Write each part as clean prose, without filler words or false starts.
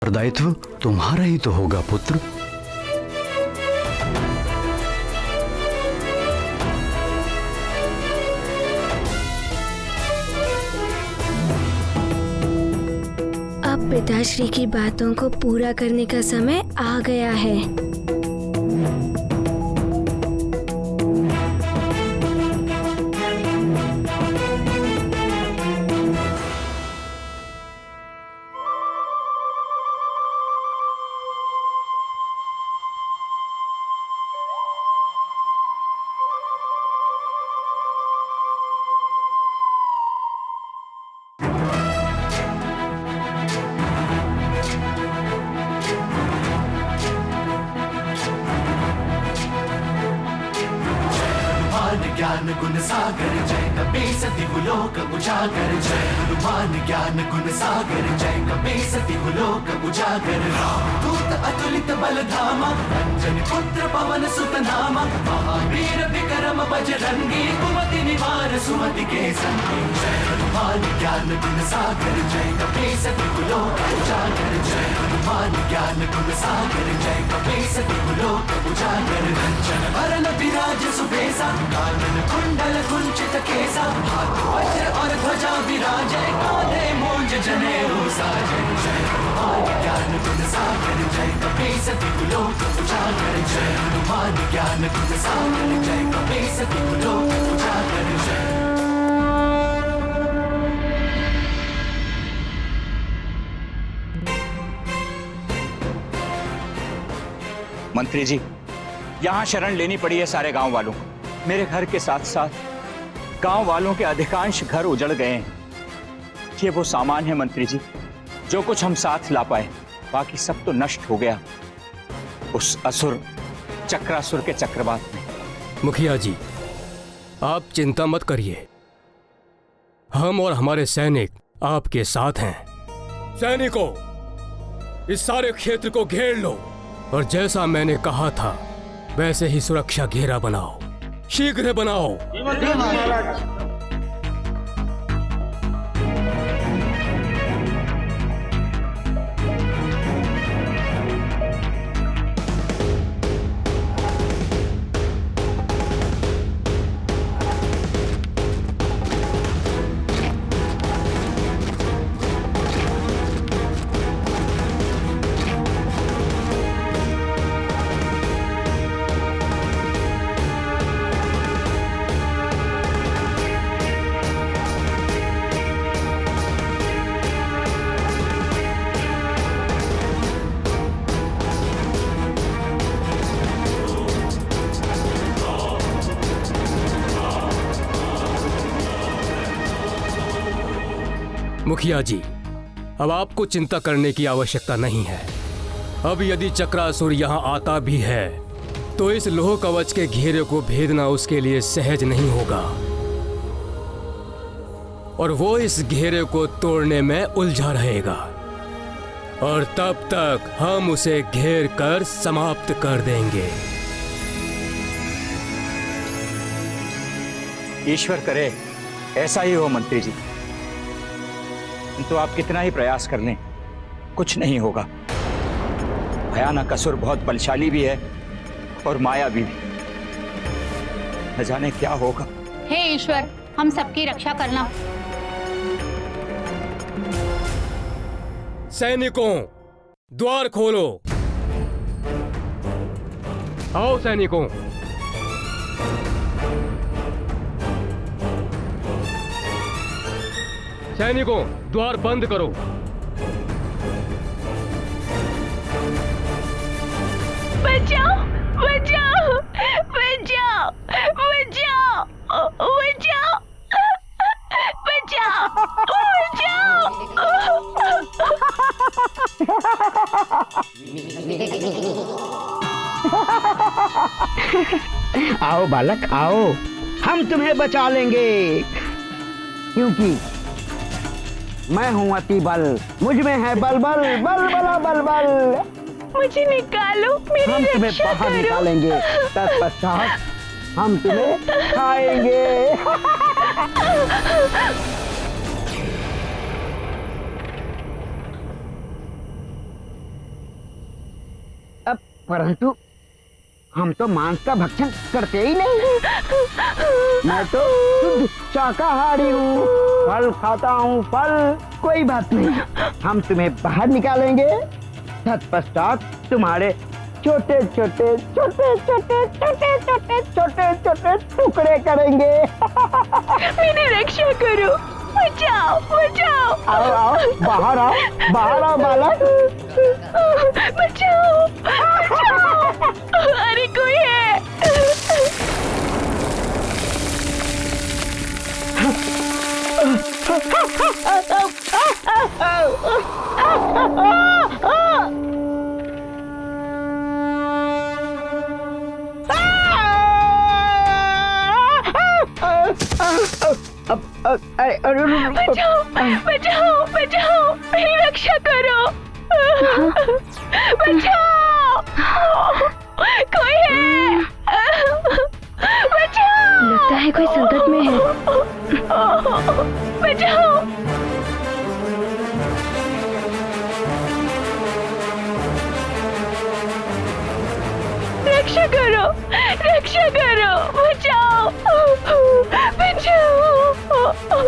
दायित्व तुम्हारा ही तो होगा पुत्र। अब पिताश्री की बातों को पूरा करने का समय आ गया है। ज्ञान गुण सागर जय कपी सति गुलोक उजागर जय हनुमान ज्ञान गुण सागर जय कपी सति गुलोक उजागर दूत अतुलित बल धामा अंजनी पुत्र पवन सुत नामा महावीर विक्रम बजरंगी कुमति निवार सुमति के संगी जय हनुमान ज्ञान गुण सागर जय कपी सति गुलोक उजागर जय हनुमान ज्ञान गुण सागर जय कपी सति गुलोक उजागर कंचन वरन विराज सुबेसा कुंडल कुंचित केसा हाथ वज्र और ध्वजा विराजे कांधे मूंज जनेऊ साजे जय हनुमान ज्ञान गुण सागर जय कपी सति गुलोक उजागर जय हनुमान ज्ञान गुण सागर जय कपी सति गुलोक उजागर जय। मंत्री जी, यहाँ शरण लेनी पड़ी है सारे गांव वालों को। मेरे घर के साथ साथ गांव वालों के अधिकांश घर उजड़ गए हैं। ये वो सामान है मंत्री जी जो कुछ हम साथ ला पाए, बाकी सब तो नष्ट हो गया उस असुर चक्रासुर के चक्रवात में। मुखिया जी, आप चिंता मत करिए, हम और हमारे सैनिक आपके साथ हैं। सैनिकों, इस सारे क्षेत्र को घेर लो और जैसा मैंने कहा था वैसे ही सुरक्षा घेरा बनाओ, शीघ्र बनाओ। मुखिया जी, अब आपको चिंता करने की आवश्यकता नहीं है। अब यदि चक्रासुर यहाँ आता भी है तो इस लोह कवच के घेरे को भेदना उसके लिए सहज नहीं होगा और वो इस घेरे को तोड़ने में उलझा रहेगा और तब तक हम उसे घेर कर समाप्त कर देंगे। ईश्वर करे ऐसा ही हो मंत्री जी, तो आप कितना ही प्रयास कर लें कुछ नहीं होगा। भयानक असुर बहुत बलशाली भी है और मायावी भी। न जाने क्या होगा। हे ईश्वर, हम सबकी रक्षा करना। सैनिकों, द्वार खोलो। आओ सैनिकों। सैनिकों, द्वार बंद करो। बचाओ, बचाओ, बचाओ, बचाओ, बचाओ, बचाओ, बचाओ। आओ बालक आओ, हम तुम्हें बचा लेंगे क्योंकि मैं हूँ अति बल, मुझ में है बल बल बल बला बल बल। मुझे निकालो, मेरी हम तुम्हें रक्षा बाहर करो। निकालेंगे, तत्पश्चात हम तुम्हें खाएंगे। परंतु हम तो मांस का भक्षण करते ही नहीं। मैं तो शुद्ध शाकाहारी हूँ, फल खाता हूँ, फल। कोई बात नहीं, हम तुम्हें बाहर निकालेंगे। तत्पश्चात तुम्हारे छोटे छोटे छोटे छोटे छोटे छोटे छोटे छोटे टुकड़े करेंगे। मेरी रक्षा करो, बचाओ बचाओ। आओ आओ, बाहर आओ, बाहर आओ बालक। बचाओ बचाओ। अरे कोई है। बचाओ बचाओ बचाओ, मेरी रक्षा करो। बचाओ, कोई है। बचाओ। लगता है कोई संकट में है। बचाओ। रक्षा करो, रक्षा करो, बचाओ बचाओ,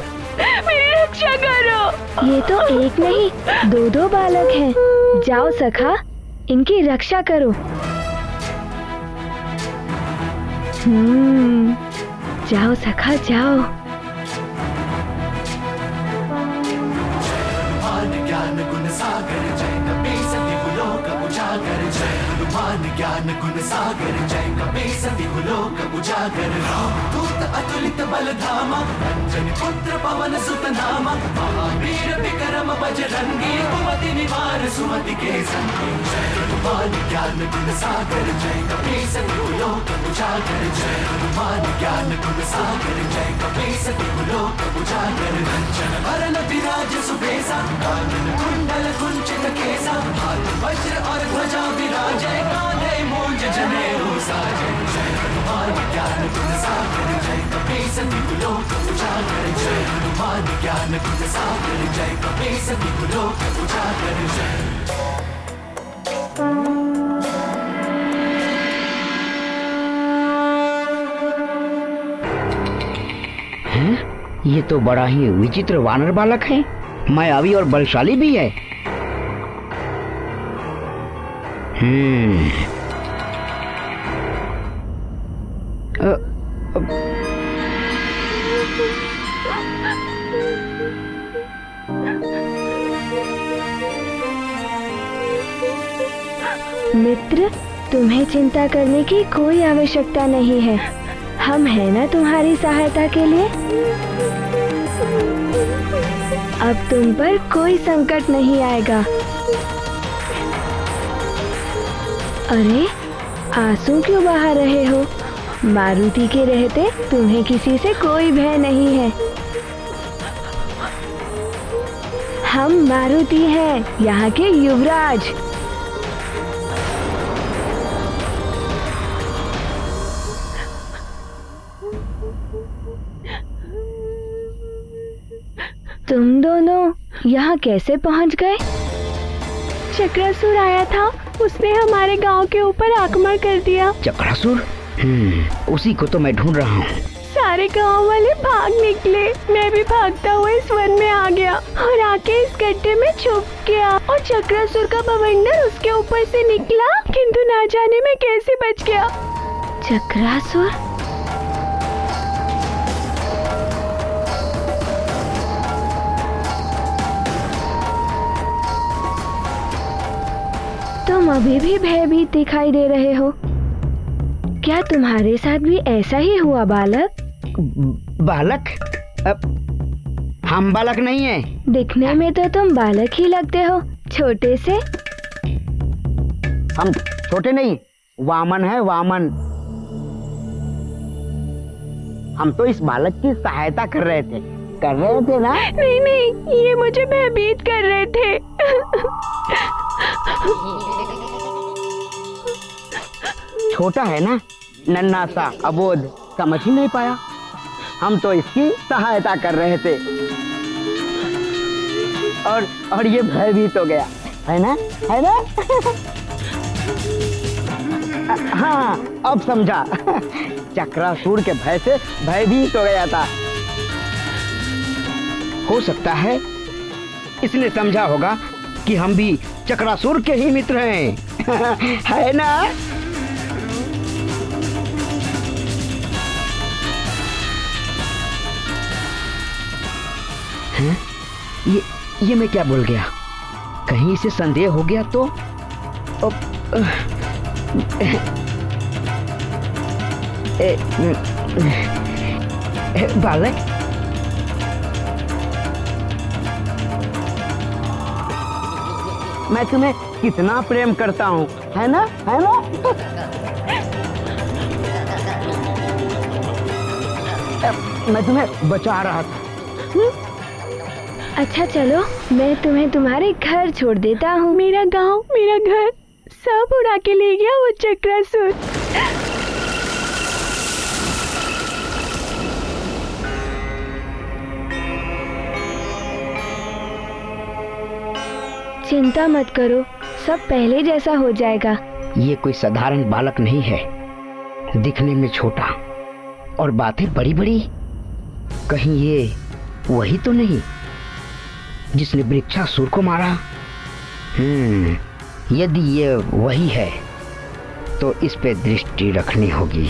मेरी रक्षा करो। ये तो एक नहीं, दो दो बालक हैं। जाओ सखा, इनकी रक्षा करो। जाओ सखा जाओ। ज्ञान गुण सागर जय कपी सती लोक उजागर। जय हनुमान ज्ञान गुण सागर जय कपी सती लोक उजागर। दूत अतुलित बल धामा, अंजनी पुत्र पवन सुत नामा। महावीर विक्रम बजरंगी, कुमति निवार सुमति के संगी। जय हनुमान ज्ञान गुण सागर जय कपी सती लोक उजागर। जय हनुमान ज्ञान गुण सागर जय कपी सती लोक उजागर। कंचन वरण विराज सुबेसा, कानन कुंडल कुंचित केसा। हाथ वज्र और ध्वजा विराजे, कांधे मूंज जनेऊ साजे। जय हनुमान ज्ञान गुण सागर जय कपी सती लोक उजागर। जय हनुमान ज्ञान गुण सागर जय कपी सती लोक उजागर। जय ये तो बड़ा ही विचित्र वानर बालक है, मायावी और बलशाली भी है। मित्र, तुम्हें चिंता करने की कोई आवश्यकता नहीं है। हम हैं ना तुम्हारी सहायता के लिए। अब तुम पर कोई संकट नहीं आएगा। अरे, आंसू क्यों बहा रहे हो? मारुति के रहते तुम्हें किसी से कोई भय नहीं है। हम मारुति हैं, यहाँ के युवराज। तुम दोनों यहाँ कैसे पहुँच गए? चक्रासुर आया था, उसने हमारे गांव के ऊपर आक्रमण कर दिया। चक्रासुर? उसी को तो मैं ढूंढ रहा हूँ। सारे गांव वाले भाग निकले, मैं भी भागता हुआ इस वन में आ गया और आके इस गड्ढे में छुप गया। और चक्रासुर का बवंडर उसके ऊपर से निकला, किंतु ना जाने में कैसे बच गया। चक्रासुर? तुम अभी भी भयभीत दिखाई दे रहे हो। क्या तुम्हारे साथ भी ऐसा ही हुआ बालक? बालक? हम बालक नहीं है। दिखने में तो तुम बालक ही लगते हो, छोटे से। हम छोटे नहीं, वामन है, वामन। हम तो इस बालक की सहायता कर रहे थे ना? नहीं नहीं, ये मुझे भयभीत कर रहे थे। छोटा है ना, नन्हा सा, अबोध, समझ ही नहीं पाया। हम तो इसकी सहायता कर रहे थे और ये भयभीत हो गया, है ना? हाँ अब समझा। चक्रासुर के भय से भयभीत हो गया था। हो सकता है इसने समझा होगा कि हम भी चक्रासुर के ही मित्र हैं। है ना? हैं? ये मैं क्या बोल गया? कहीं इसे संदेह हो गया तो? बालक, मैं तुम्हें कितना प्रेम करता हूँ, है ना? है ना? मैं तुम्हें बचा रहा था। अच्छा चलो, मैं तुम्हें तुम्हारे घर छोड़ देता हूँ। मेरा गांव, मेरा घर सब उड़ा के ले गया वो चक्रासुर। चिंता मत करो, सब पहले जैसा हो जाएगा। ये कोई साधारण बालक नहीं है, दिखने में छोटा और बातें बड़ी बड़ी। कहीं ये वही तो नहीं जिसने वृक्षासुर को मारा? यदि ये वही है तो इस पे दृष्टि रखनी होगी।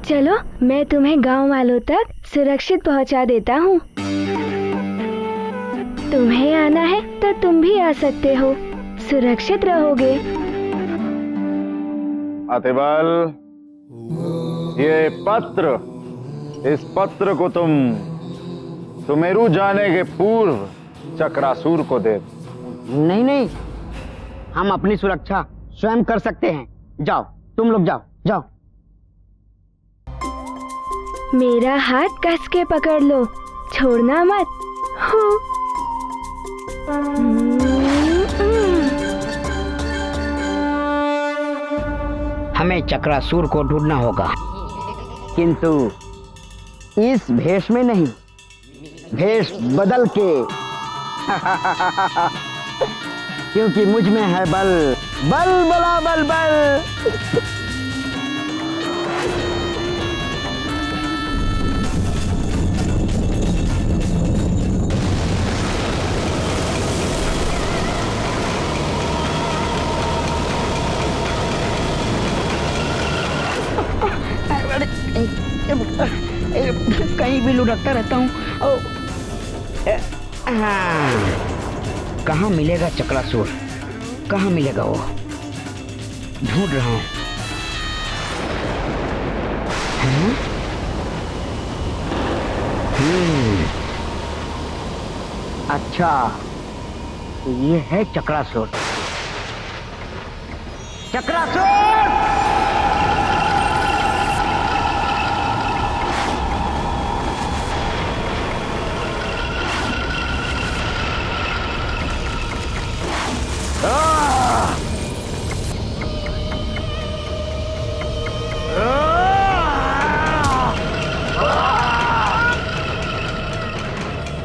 चलो, मैं तुम्हें गांव वालों तक सुरक्षित पहुंचा देता हूँ। तुम्हें आना है तो तुम भी आ सकते हो, सुरक्षित रहोगे। अतिबल, ये पत्र, इस पत्र को तुम सुमेरु जाने के पूर्व चक्रासुर को दे। नहीं नहीं, हम अपनी सुरक्षा स्वयं कर सकते हैं। जाओ, तुम लोग जाओ जाओ। मेरा हाथ कस के पकड़ लो, छोड़ना मत। हमें चक्रासुर को ढूंढना होगा, किंतु इस भेष में नहीं, भेष बदल के। क्योंकि मुझ में है बल, बल बला बल बल। कहीं भी लुढ़कता रहता हूँ। कहाँ मिलेगा चक्रासुर? कहाँ मिलेगा वो? ढूंढ रहा हूँ। अच्छा, ये है चक्रासुर। चक्रासुर!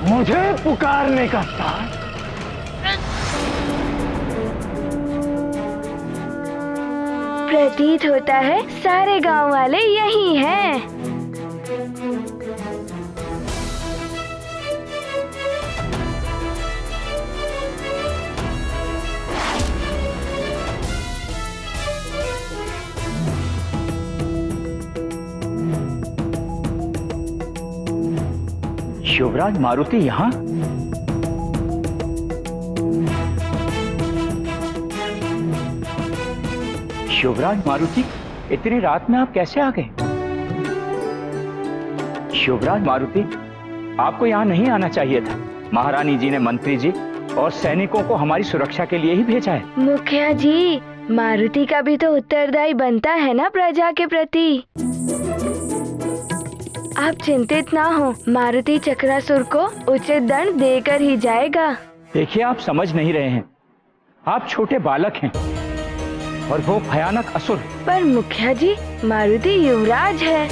मुझे पुकारने का साथ प्रतीत होता है सारे गांव वाले यही हैं। युवराज मारुति यहाँ? युवराज मारुति, इतनी रात में आप कैसे आ गए? युवराज मारुति, आपको यहाँ नहीं आना चाहिए था। महारानी जी ने मंत्री जी और सैनिकों को हमारी सुरक्षा के लिए ही भेजा है। मुखिया जी, मारुति का भी तो उत्तरदायी बनता है ना प्रजा के प्रति। आप चिंतित ना हो, मारुति चक्रासुर को उचित दंड देकर ही जाएगा। देखिए, आप समझ नहीं रहे हैं। आप छोटे बालक हैं और वो भयानक असुर। पर मुखिया जी, मारुति युवराज है।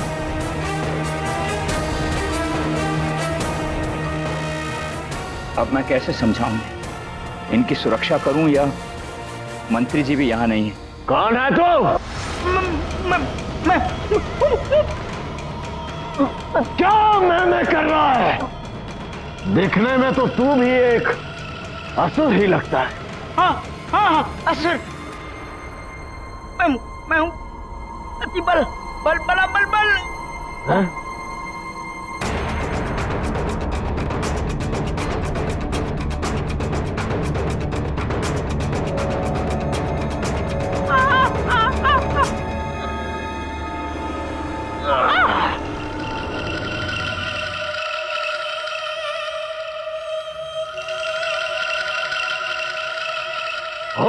अब मैं कैसे समझाऊं? इनकी सुरक्षा करूं या मंत्री जी भी यहाँ नहीं है। कौन है तू? क्या मैं कर रहा है? दिखने में तो तू भी एक असुर ही लगता है। हाँ, असुर। मैं हूँ अति बल बल बला बल बल। हैं? ओ,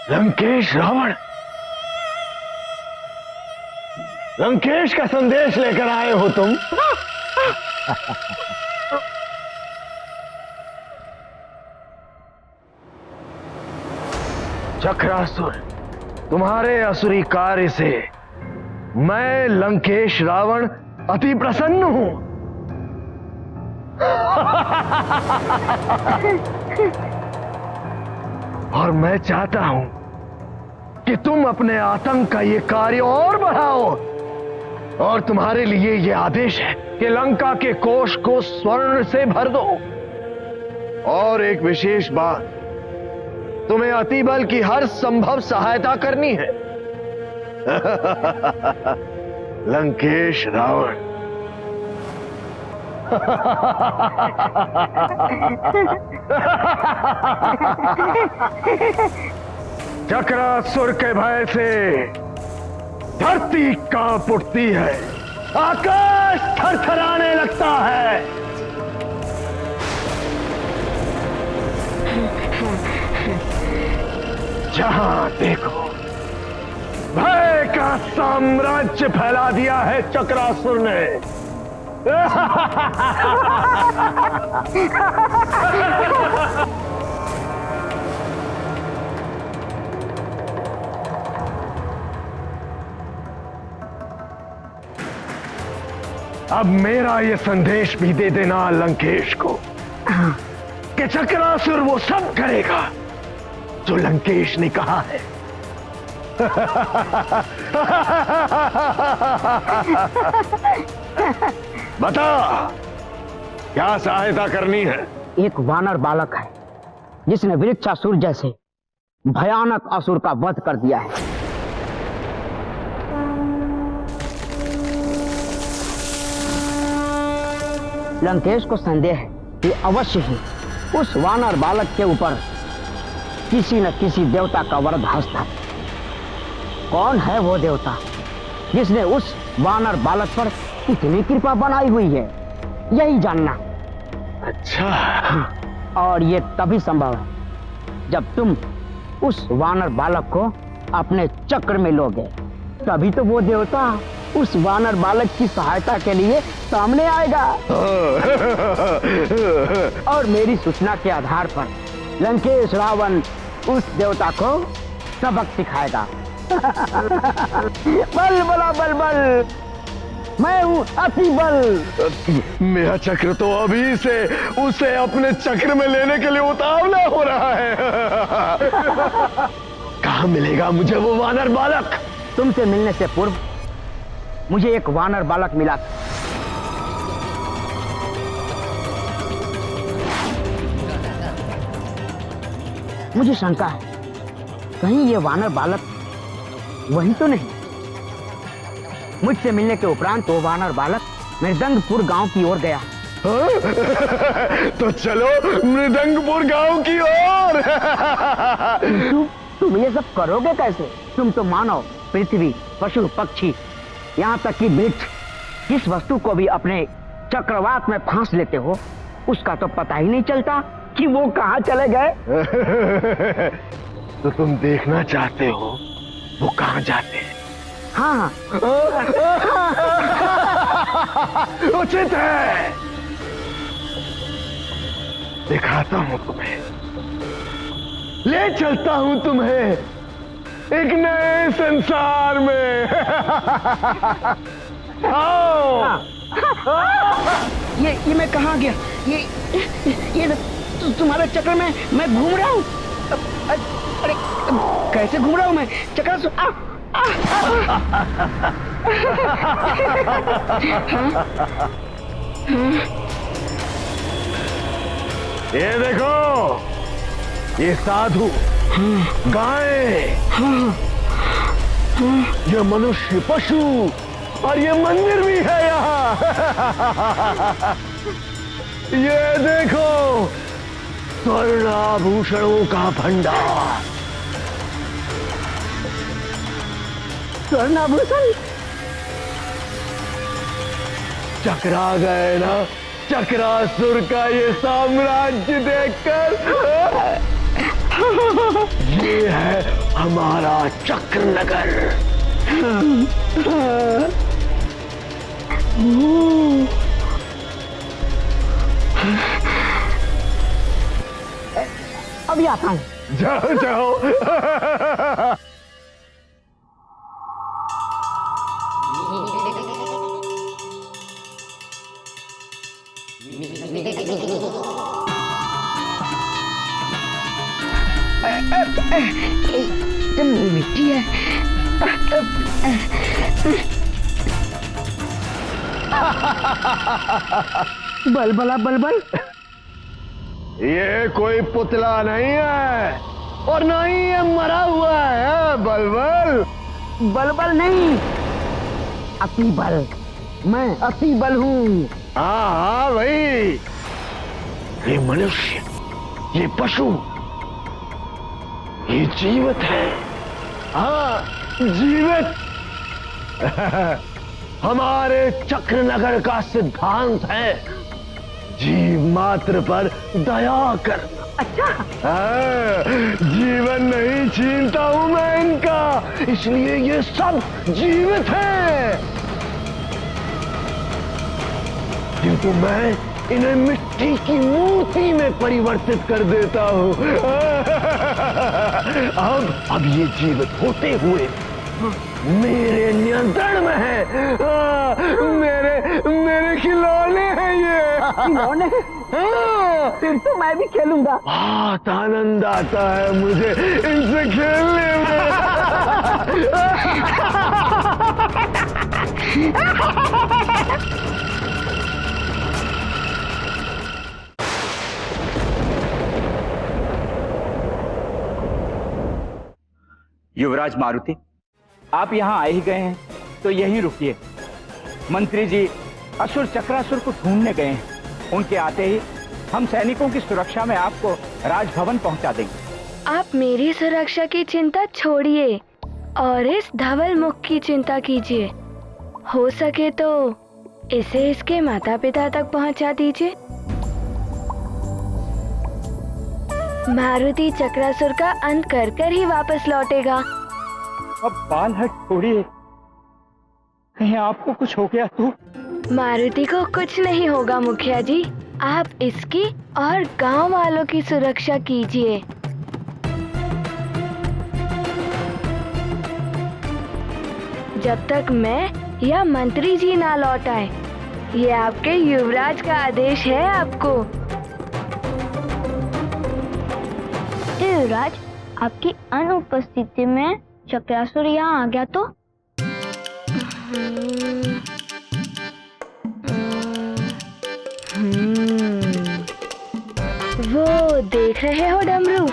लंकेश रावण, लंकेश का संदेश लेकर आए हो तुम? चक्रासुर, तुम्हारे असुरी कार्य से मैं लंकेश रावण अति प्रसन्न हूं। और मैं चाहता हूं कि तुम अपने आतंक का ये कार्य और बढ़ाओ। और तुम्हारे लिए ये आदेश है कि लंका के कोष को स्वर्ण से भर दो। और एक विशेष बात, तुम्हें अतिबल की हर संभव सहायता करनी है। लंकेश रावण। चक्रासुर के भय से धरती कांप उठती है, आकाश थरथराने लगता है। जहां देखो भय का साम्राज्य फैला दिया है चक्रासुर ने। अब मेरा ये संदेश भी दे देना लंकेश को कि चक्रासुर वो सब करेगा जो लंकेश ने कहा है। बता, क्या सहायता करनी है? एक वानर बालक है जिसने वृक्षासुर जैसे भयानक असुर का वध कर दिया है। लंकेश को संदेह है कि अवश्य ही उस वानर बालक के ऊपर किसी न किसी देवता का वरद हस्त है। कौन है वो देवता जिसने उस वानर बालक पर इतनी कृपा बनाई हुई है, यही जानना। अच्छा। और ये तभी संभव है जब तुम उस वानर बालक को अपने चक्र में लोगे, तभी तो वो देवता उस वानर बालक की सहायता के लिए सामने आएगा। और मेरी सूचना के आधार पर लंकेश रावण उस देवता को सबक सिखाएगा। बल बला बल बल, मैं हूं अति बल। मेरा चक्र तो अभी से उसे अपने चक्र में लेने के लिए उतावला हो रहा है। कहाँ मिलेगा मुझे वो वानर बालक? तुमसे मिलने से पूर्व मुझे एक वानर बालक मिला था। मुझे शंका है कहीं ये वानर बालक वही तो नहीं। मुझसे मिलने के उपरांत वो वानर बालक मृदंगपुर गांव की ओर गया। तो चलो मृदंगपुर गांव की ओर। तुम ये सब करोगे कैसे? तुम तो मानव, पृथ्वी, पशु पक्षी, यहाँ तक कि वृक्ष, जिस वस्तु को भी अपने चक्रवात में फांस लेते हो, उसका तो पता ही नहीं चलता कि वो कहाँ चले गए। तो तुम देखना चाहते हो वो कहाँ जाते हैं? हाँ। उचित है, दिखाता हूं तुम्हें, ले चलता हूं तुम्हें एक नए संसार में। आओ। ये मैं कहाँ गया? ये तुम्हारे चक्कर में मैं घूम रहा हूँ। अरे कैसे घूम रहा हूँ मैं? चक्रासुर ये देखो, ये साधु, गाय, ये मनुष्य, पशु और ये मंदिर भी है यहाँ। ये देखो, स्वर्ण आभूषणों का भंडार। स्वर्ण आभूषण? चकरा गए ना चक्रासुर का ये साम्राज्य देखकर। ये है हमारा चक्रनगर। अभी आता हूँ। जाओ जाओ। मिट्टी है। बलबला बलबल। ये कोई पुतला नहीं है और ना ही ये मरा हुआ है। बलबल बलबल नहीं, अति बल। मैं अति बल हूँ। हाँ हाँ भाई, ये मनुष्य, ये पशु, ये जीवित है। हाँ जीवित। हमारे चक्रनगर का सिद्धांत है जीव मात्र पर दया करना। अच्छा, हाँ, जीवन नहीं छीनता हूं मैं इनका, इसलिए ये सब जीवित हैं। किंतु मैं इन्हें मिट्टी की मूर्ति में परिवर्तित कर देता हूं। अब ये जीवित होते हुए मेरे नियंत्रण में है। मेरे खिलौने हैं ये। खिलौने? फिर तो मैं भी खेलूंगा। बहुत आनंद आता है मुझे इनसे खेलने में। युवराज मारुति, आप यहाँ आ ही गए हैं तो यहीं रुकिए। मंत्री जी असुर चक्रासुर को ढूंढने गए हैं। उनके आते ही हम सैनिकों की सुरक्षा में आपको राजभवन पहुंचा देंगे। आप मेरी सुरक्षा की चिंता छोड़िए और इस धवल मुख की चिंता कीजिए। हो सके तो इसे इसके माता पिता तक पहुंचा दीजिए। मारुति चक्रासुर का अंत कर कर ही वापस लौटेगा। अब बाल हट छोड़िए, कहीं आपको कुछ हो गया तो? मारुति को कुछ नहीं होगा मुखिया जी, आप इसकी और गांव वालों की सुरक्षा कीजिए। जब तक मैं या मंत्री जी ना लौट आए, ये आपके युवराज का आदेश है आपको। युवराज, आपकी अनुपस्थिति में चक्रासुर यहाँ आ गया तो? वो देख रहे हो डमरू,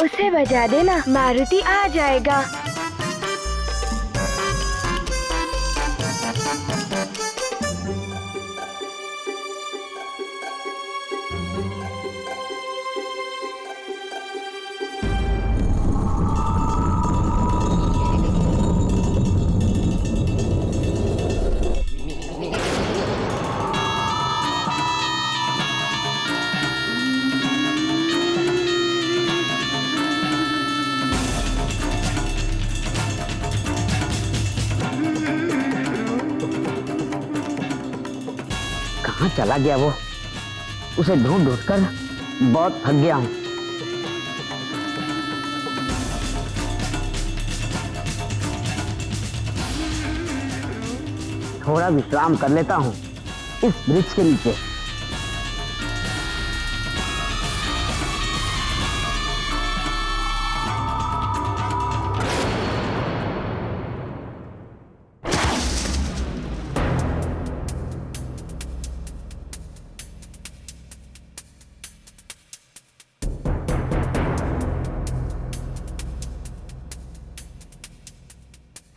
उसे बजा देना, मारुति आ जाएगा। कहाँ चला गया वो? उसे ढूंढ ढूंढ कर बहुत थक गया हूँ। थोड़ा विश्राम कर लेता हूँ इस वृक्ष के नीचे।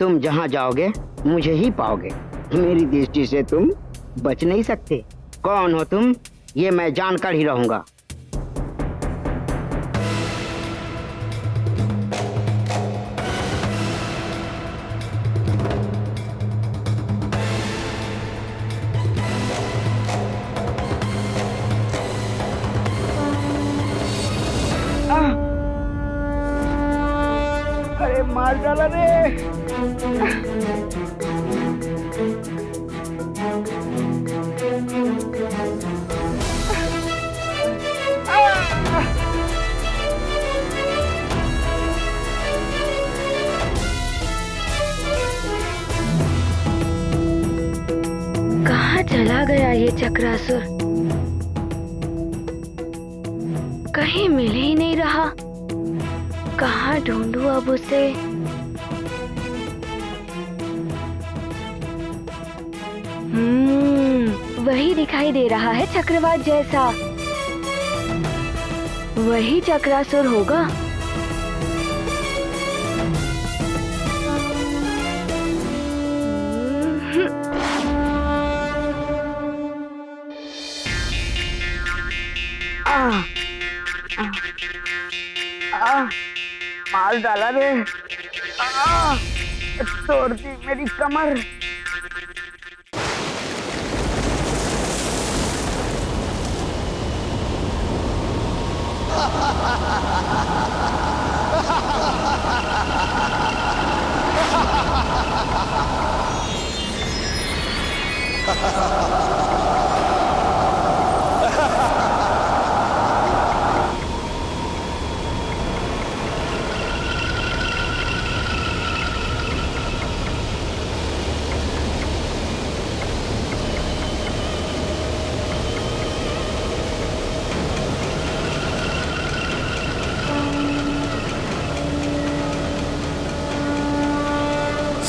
तुम जहाँ जाओगे मुझे ही पाओगे। मेरी दृष्टि से तुम बच नहीं सकते। कौन हो तुम, ये मैं जानकर ही रहूंगा। अरे मार डाला रे। कहाँ चला गया ये चक्रासुर? कहीं मिल ही नहीं रहा। कहाँ ढूंढूं अब उसे? वही दिखाई दे रहा है चक्रवात जैसा। वही चक्रासुर होगा। मार डाला रे। तोड़ दी मेरी कमर।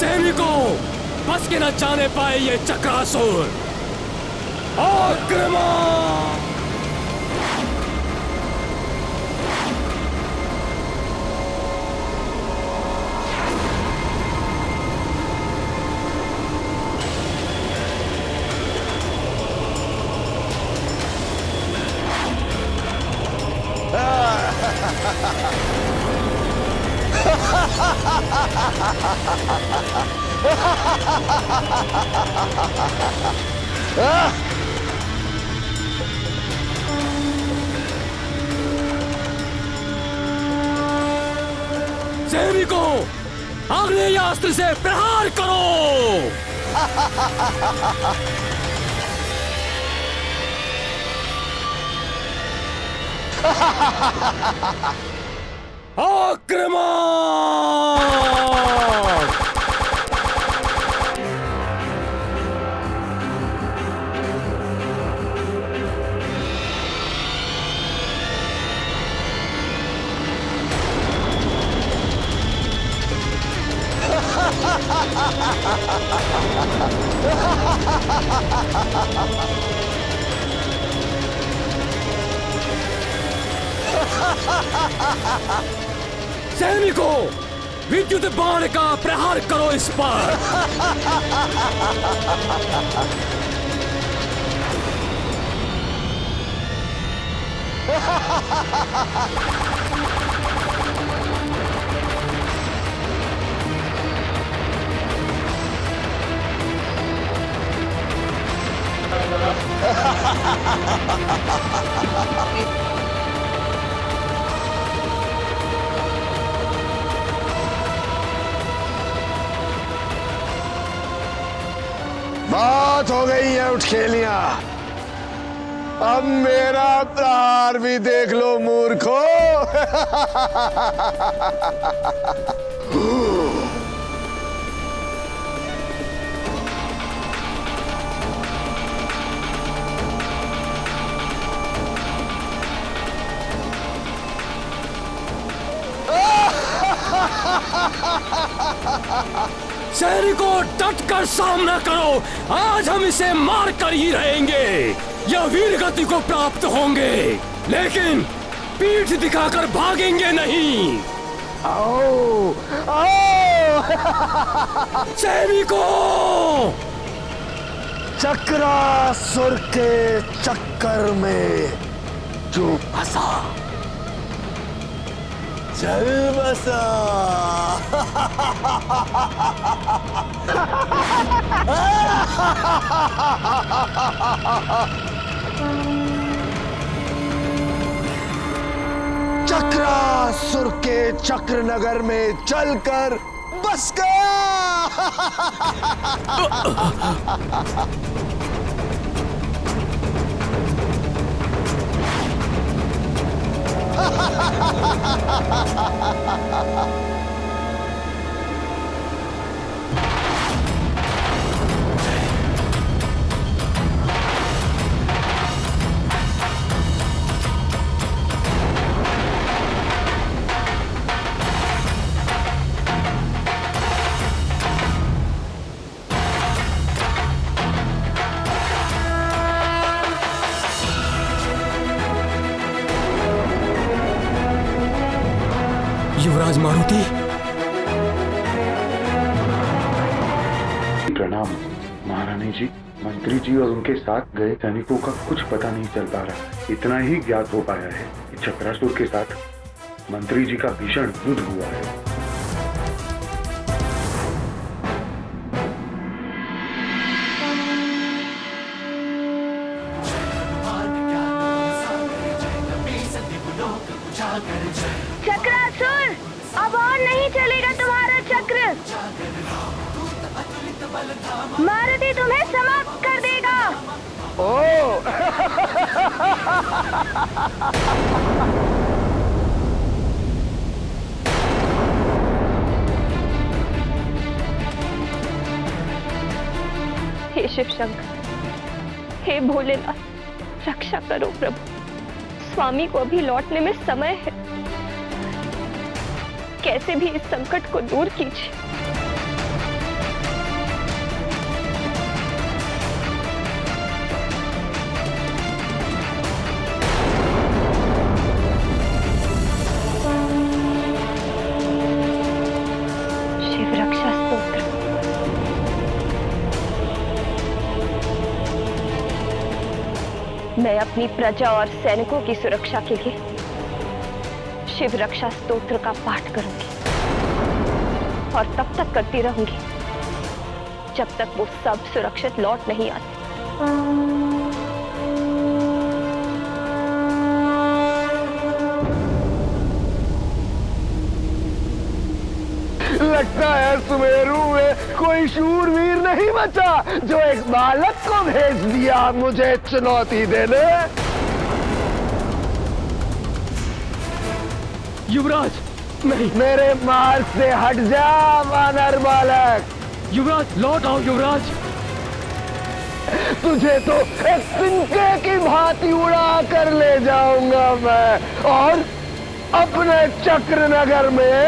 सैनिकों, बच के न जाने पाए ये चक्रासुर। आक्रमण! सैनिकों, अग्नि अस्त्र से प्रहार करो। आक्रमण! सैनिकों, विद्युत बाण का प्रहार करो इस पर। बात हो गई है उठखेलियां। अब मेरा प्रहार भी देख लो मूर्खो। सैनिकों, डट कर सामना करो। आज हम इसे मार कर ही रहेंगे या वीर गति को प्राप्त होंगे, लेकिन पीठ दिखाकर भागेंगे नहीं। आओ आओ सैनिकों! चक्रासुर के चक्कर में जो फंसा चल बसा। चक्रासुर के चक्र नगर में चलकर बस गया। युवराज मारुति, प्रणाम महारानी जी। मंत्री जी और उनके साथ गए सैनिकों का कुछ पता नहीं चल पा रहा। इतना ही ज्ञात हो पाया है कि चक्रासुर के साथ मंत्री जी का भीषण युद्ध हुआ है। चक्रासुर, अब और नहीं चलेगा तुम्हारा चक्र। मारुति तुम्हें समाप्त कर देगा। हे शिव शंकर, हे भोलेनाथ, रक्षा करो प्रभु। स्वामी को अभी लौटने में समय है, कैसे भी इस संकट को दूर कीजिए। शिव रक्षा स्तोत्र। मैं अपनी प्रजा और सैनिकों की सुरक्षा के लिए शिव रक्षा स्तोत्र का पाठ करूंगी और तब तक करती रहूंगी जब तक वो सब सुरक्षित लौट नहीं आते। लगता है सुमेरु में कोई शूरवीर नहीं बचा जो एक बालक को भेज दिया मुझे चुनौती देने। युवराज नहीं, मेरे मार्ग से हट जा वानर बालक। युवराज लौट आओ युवराज। तुझे तो एक तिनके की भांति उड़ा कर ले जाऊंगा मैं और अपने चक्र नगर में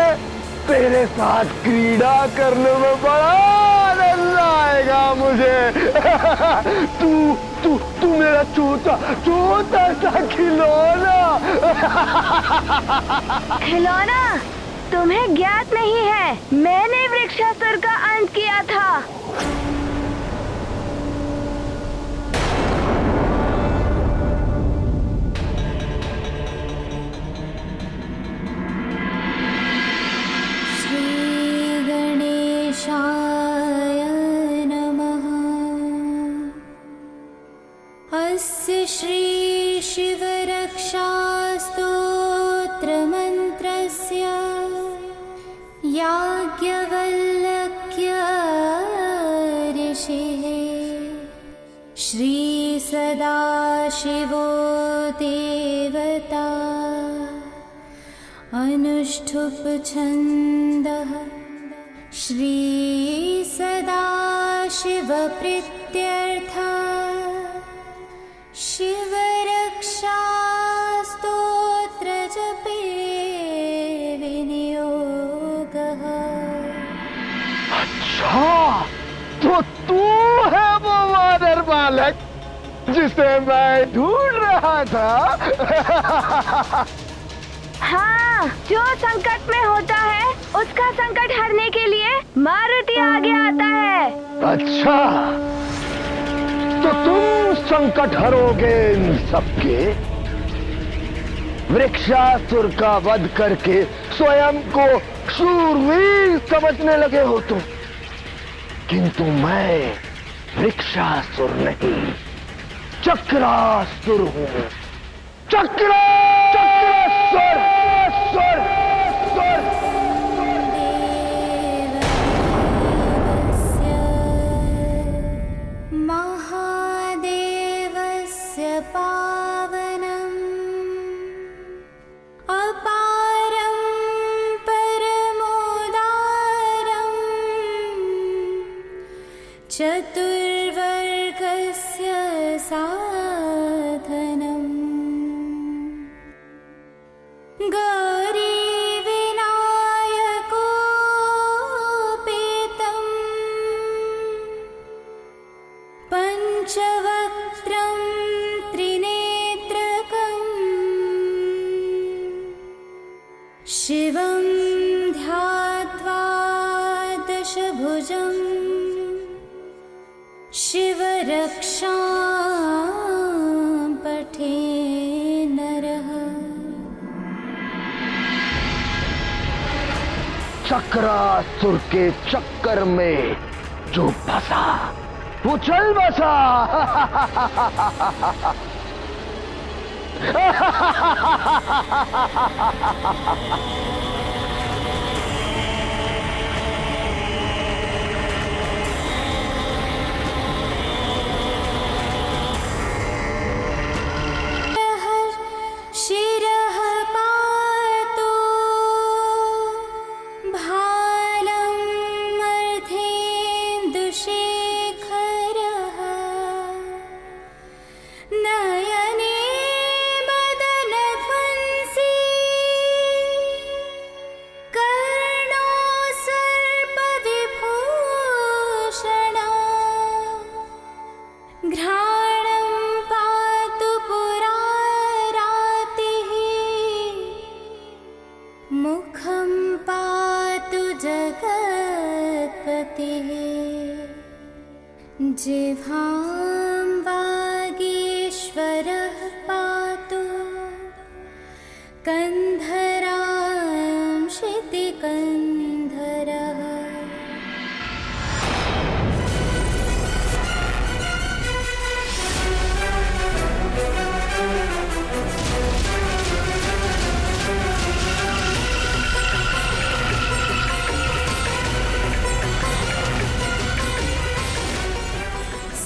तेरे साथ क्रीड़ा करने में बड़ा आनंद आएगा मुझे। तू मेरा छोटा सा खिलौना। खिलौना तुम्हें ज्ञात नहीं है, मैंने वृक्षासुर का अंत किया था। अस्य श्री शिवरक्षा स्तोत्र मंत्रस्य याज्ञवल्क्य ऋषिः श्री सदाशिवो देवता अनुष्ठुप छन्दः श्री सदाशिव प्रीत्यर्था शिव रक्षा स्तोत्र जपे विनियोगः। अच्छा, तो तू है वो वानर बालक जिसे मैं ढूंढ रहा था। हाँ, जो संकट में होता है उसका संकट हरने के लिए मारुति आगे आता है। अच्छा, तो तुम संकट हरोगे इन सबके। वृक्षासुर का वध करके स्वयं को शूरवीर समझने लगे हो तुम, किंतु मैं वृक्षासुर नहीं, चक्रासुर हूं। चक्रासुर। महादेवस्य पावनम् अपारं परमोदारम् चतुर्वर्गस्य साधनम् गौरीविनायकोपेतम् पञ्चवक्त्रं त्रिनेत्रकम् शिवं ध्यात्वा दशभुजम् शिवरक्षां पठे नरः। चक्रासुर के चक्कर में जो फंसा वो चल बसा। शिरः पातु भालं अर्धेन्दुशेखरः नयने मदनध्वंसी कर्णो सर्पविभूषणा घ्राणं पातु पुरारातिः मुखं पातु जगत्पतिः जिह्वां वागीश्वरः पातु कन्धरां शितिकन्धरः।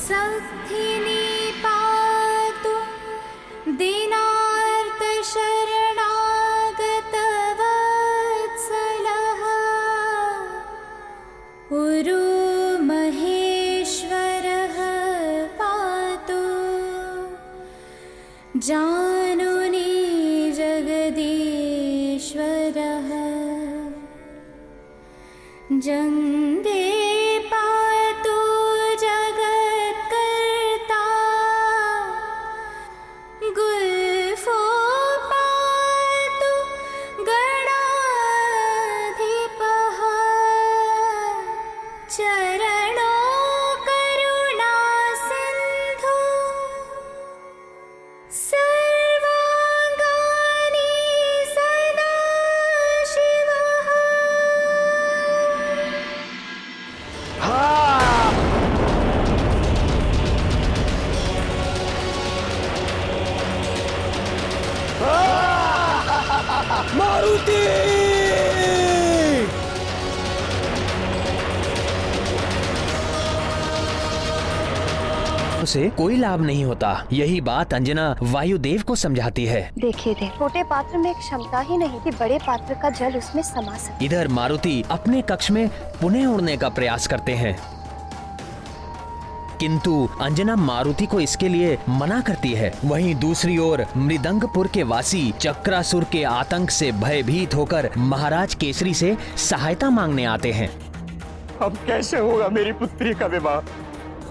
सखिनी पातु दीनार्तशरणागतवत्सलः उरु महेश्वरः पातु जानुनी जगदीश्वरः जङ्गे पातु जगत्कर्ता गुल्फो पातु गणाधिपः चरणो करुणा सिन्धु सर्वाङ्गानि सदा शिवः। मारुति! से कोई लाभ नहीं होता। यही बात अंजना वायुदेव को समझाती है। देखिए देव, छोटे पात्र में एक क्षमता ही नहीं कि बड़े पात्र का जल उसमें समा सके। इधर मारुति अपने कक्ष में पुनः उड़ने का प्रयास करते हैं, किंतु अंजना मारुति को इसके लिए मना करती है। वहीं दूसरी ओर मृदंगपुर के वासी चक्रासुर के आतंक से भयभीत होकर महाराज केसरी से सहायता मांगने आते हैं। अब कैसे होगा मेरी पुत्री का विवाह?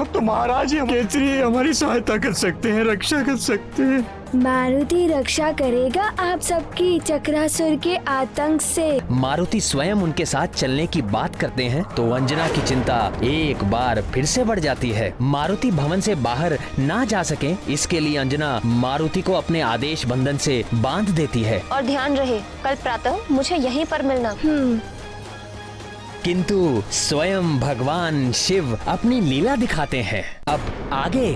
अब तो महाराज ही केसरी हमारी सहायता कर सकते हैं, रक्षा कर सकते हैं। मारुति रक्षा करेगा आप सबकी चक्रासुर के आतंक से। मारुति स्वयं उनके साथ चलने की बात करते हैं तो अंजना की चिंता एक बार फिर से बढ़ जाती है। मारुति भवन से बाहर ना जा सके, इसके लिए अंजना मारुति को अपने आदेश बंधन से बांध देती है। और ध्यान रहे, कल प्रातः मुझे यहीं पर मिलना। किंतु स्वयं भगवान शिव अपनी लीला दिखाते हैं। अब आगे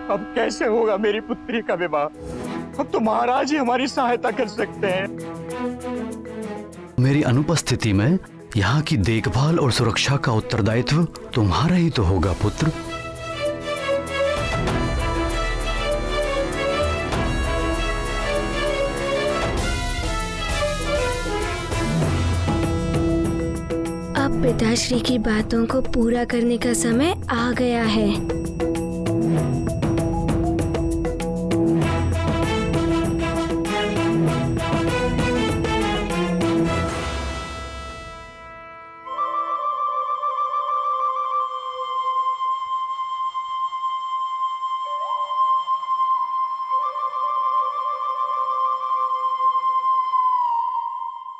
अब कैसे होगा मेरी पुत्री का विवाह? अब तो महाराज ही हमारी सहायता कर सकते हैं। मेरी अनुपस्थिति में यहाँ की देखभाल और सुरक्षा का उत्तरदायित्व तुम्हारा ही तो होगा पुत्र। अब पिताश्री की बातों को पूरा करने का समय आ गया है।